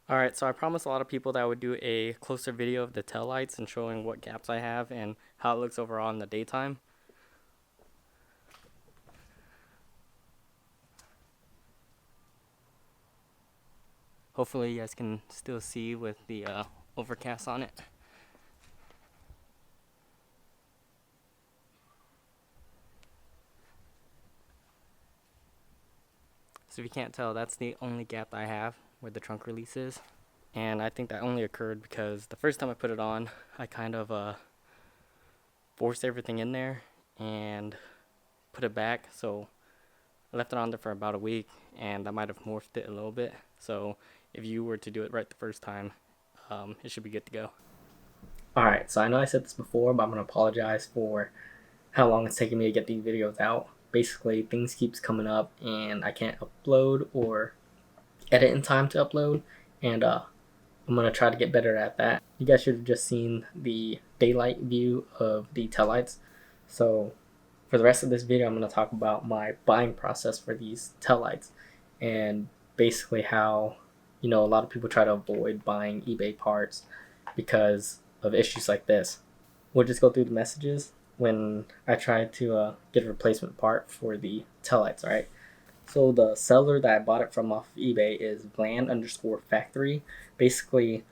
Alright, so I promised a lot of people that I would do a closer video of the taillights and showing what gaps I have and how it looks overall in the daytime. Hopefully you guys can still see with the overcast on it. So if you can't tell, that's the only gap I have where the trunk release is. And I think that only occurred because the first time I put it on, I kind of forced everything in there and put it back. So I left it on there for about a week and I might have morphed it a little bit. So if you were to do it right the first time, it should be good to go. Alright, so I know I said this before, but I'm going to apologize for how long it's taking me to get these videos out. Basically, things keeps coming up and I can't upload or edit in time to upload, and I'm going to try to get better at that. You guys should have just seen the daylight view of the taillights. So for the rest of this video, I'm going to talk about my buying process for these taillights and basically how, a lot of people try to avoid buying eBay parts because of issues like this. We'll just go through the messages when I try to get a replacement part for the taillights, alright? So the seller that I bought it from off of eBay is Vland_factory. Basically,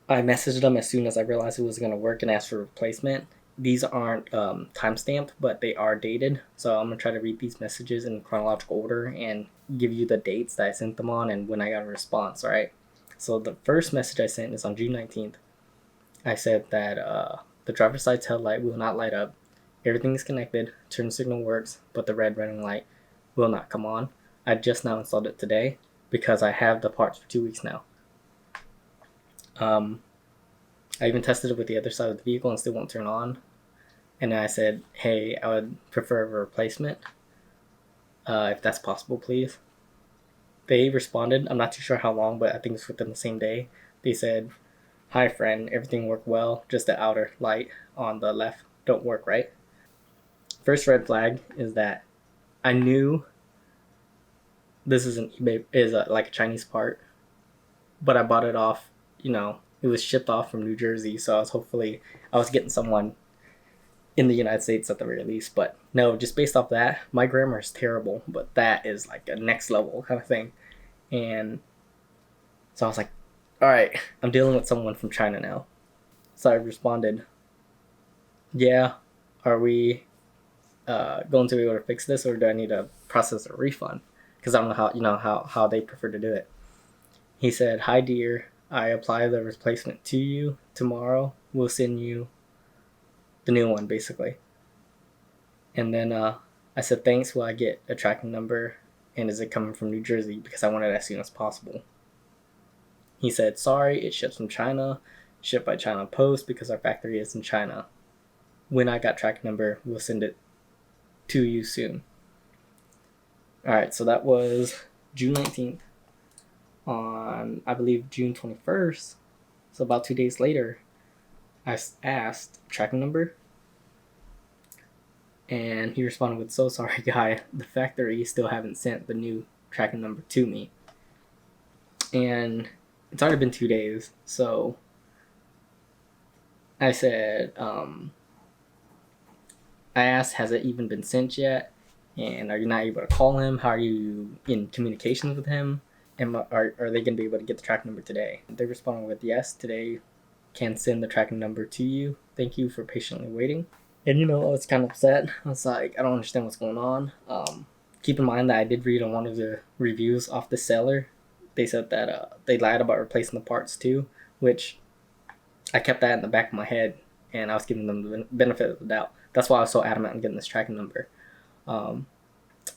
I messaged them as soon as I realized it was going to work and asked for a replacement. These aren't time-stamped, but they are dated. So I'm going to try to read these messages in chronological order and give you the dates that I sent them on and when I got a response, alright? So the first message I sent is on June 19th. I said that the driver's side tail light will not light up. Everything is connected. Turn signal works, but the red running light will not come on. I just now installed it today because I have the parts for 2 weeks now. I even tested it with the other side of the vehicle and still won't turn on. And then I said, hey, I would prefer a replacement. If that's possible, please. They responded. I'm not too sure how long, but I think it's within the same day. They said, hi friend, everything worked well, just the outer light on the left don't work right. First red flag is that I knew this is like a Chinese part, but I bought it off, it was shipped off from New Jersey, so I was getting someone in the United States at the very least. But no, just based off that, my grammar is terrible, but that is like a next level kind of thing. And so I was like, all right, I'm dealing with someone from China now. So I responded, yeah, are we going to be able to fix this, or do I need to process a refund? Because I don't know how they prefer to do it. He said, hi dear, I apply the replacement to you tomorrow. We'll send you the new one, basically. And then I said, thanks, will I get a tracking number, and is it coming from New Jersey, because I want it as soon as possible. He said, sorry, it ships from China, shipped by China Post because our factory is in China. When I got tracking number, we'll send it to you soon. Alright, so that was June 19th. On, I believe, June 21st, so about 2 days later, I asked tracking number, and he responded with, so sorry guy, the factory still haven't sent the new tracking number to me. And it's already been 2 days, so I said, I asked, has it even been sent yet? And are you not able to call him? How are you in communications with him? And are they going to be able to get the tracking number today? They responded with, yes, today can send the tracking number to you. Thank you for patiently waiting. And I was kind of upset. I was like, I don't understand what's going on. Keep in mind that I did read on one of the reviews off the seller. They said that they lied about replacing the parts too, which I kept that in the back of my head, and I was giving them the benefit of the doubt. That's why I was so adamant on getting this tracking number. And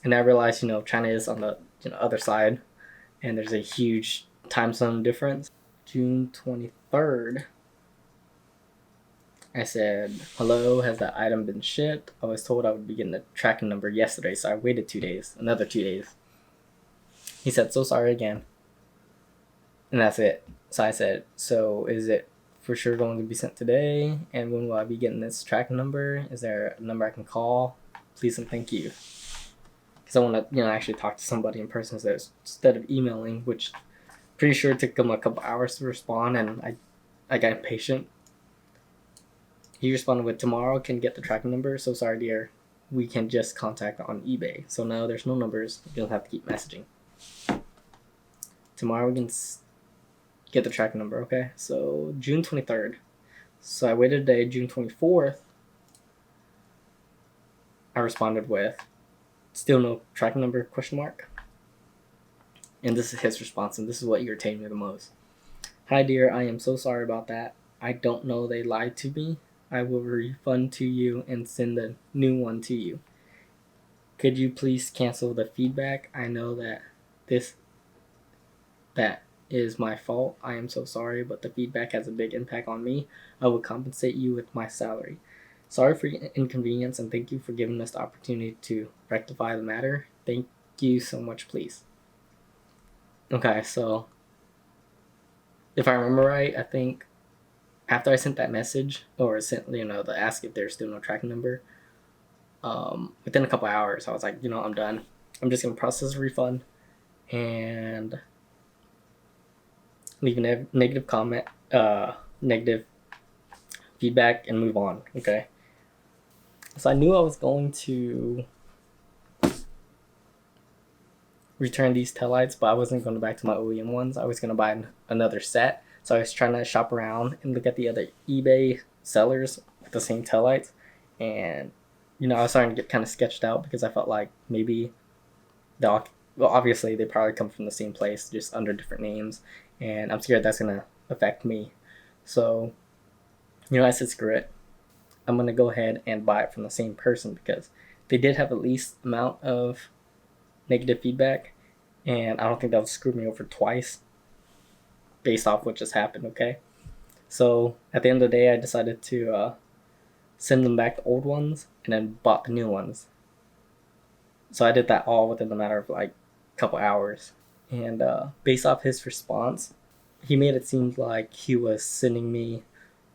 I realized, China is on the other side, and there's a huge time zone difference. June 23rd, I said, hello, has that item been shipped? I was told I would be getting the tracking number yesterday, so I waited 2 days, another 2 days. He said, so sorry again. And that's it. So I said, so is it for sure going to be sent today? And when will I be getting this tracking number? Is there a number I can call? Please and thank you. Because I want to, actually talk to somebody in person instead of emailing, which Pretty sure it took him a couple hours to respond, and I got impatient. He responded with, "Tomorrow can get the tracking number. So sorry, dear. We can just contact on eBay. So now there's no numbers. You'll have to keep messaging. Tomorrow we can get the tracking number, okay?" So June 23rd. So I waited a day. June 24th, I responded with, "Still no tracking number, question mark." And this is his response, and this is what irritated me the most. "Hi, dear. I am so sorry about that. I don't know they lied to me. I will refund to you and send a new one to you. Could you please cancel the feedback? I know that that is my fault. I am so sorry, but the feedback has a big impact on me. I will compensate you with my salary. Sorry for your inconvenience, and thank you for giving us the opportunity to rectify the matter. Thank you so much, please." Okay, so if I remember right, I think after I sent that message, or sent, the ask if there's still no tracking number, within a couple hours, I was like, I'm done. I'm just gonna process a refund and leave a negative comment, negative feedback, and move on. Okay. So I knew I was going to return these taillights, but I wasn't going to go back to my OEM ones. I was going to buy another set. So I was trying to shop around and look at the other eBay sellers with the same taillights. And, I was starting to get kind of sketched out because I felt like maybe obviously they probably come from the same place, just under different names. And I'm scared that's going to affect me. So, I said, screw it. I'm going to go ahead and buy it from the same person because they did have the least amount of negative feedback, and I don't think that would screw me over twice based off what just happened, okay? So at the end of the day, I decided to send them back the old ones and then bought the new ones. So I did that all within a matter of like a couple hours. And based off his response, he made it seem like he was sending me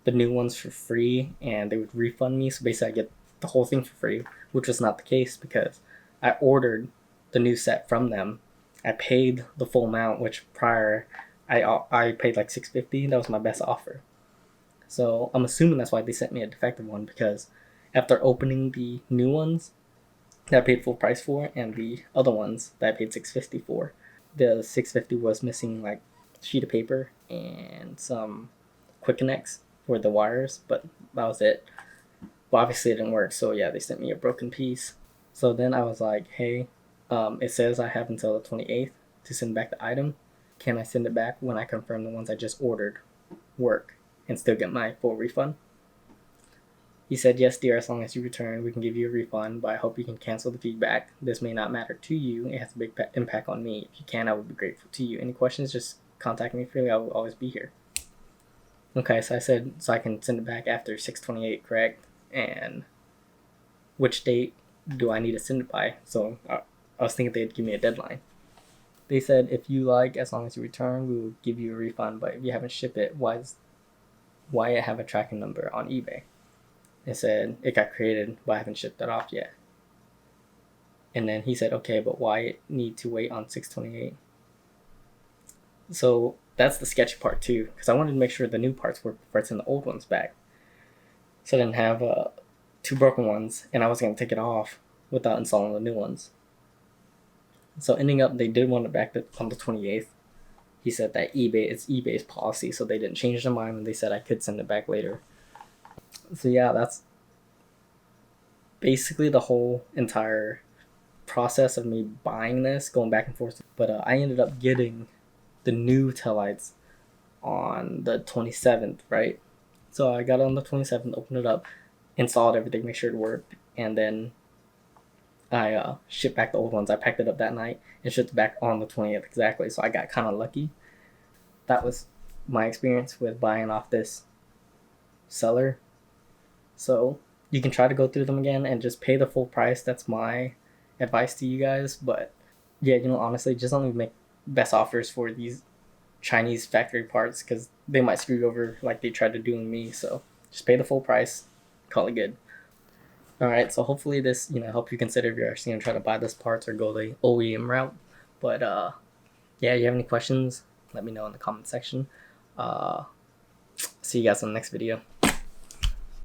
the new ones for free and they would refund me. So basically I get the whole thing for free, which was not the case because I ordered the new set from them. I paid the full amount, which prior I paid like $650. That was my best offer. So I'm assuming that's why they sent me a defective one, because after opening the new ones that I paid full price for and the other ones that I paid $650 for, the $650 was missing like a sheet of paper and some quick connects for the wires, but that was it. But obviously it didn't work, so yeah, they sent me a broken piece. So then I was like, hey, it says I have until the 28th to send back the item. Can I send it back when I confirm the ones I just ordered work and still get my full refund? He said, yes, dear, as long as you return, we can give you a refund, but I hope you can cancel the feedback. This may not matter to you. It has a big impact on me. If you can, I would be grateful to you. Any questions, just contact me freely. I will always be here. Okay, so I said, so I can send it back after 6/28, correct? And which date do I need to send it by? So I was thinking they'd give me a deadline. They said, if you like, as long as you return, we will give you a refund. But if you haven't shipped it, why it have a tracking number on eBay? It said it got created, but I haven't shipped it off yet. And then he said, okay, but why need to wait on 6/28? So that's the sketchy part too, because I wanted to make sure the new parts worked before I send the old ones back. So I didn't have two broken ones, and I was going to take it off without installing the new ones. So ending up, they did want it back on the 28th. He said that it's eBay's policy, so they didn't change their mind when they said I could send it back later. So yeah, that's basically the whole entire process of me buying this, going back and forth. But I ended up getting the new taillights on the 27th, right? So I got on the 27th, opened it up, installed everything, make sure it worked, and then I shipped back the old ones. I packed it up that night and shipped it back on the 20th exactly. So I got kind of lucky. That was my experience with buying off this seller. So you can try to go through them again and just pay the full price. That's my advice to you guys. But yeah, honestly, just only make best offers for these Chinese factory parts, because they might screw you over like they tried to do with me. So just pay the full price, call it good. All right, so hopefully this help you consider if you're actually gonna try to buy this parts or go the OEM route. But yeah, you have any questions? let me know in the comment section. See you guys on the next video.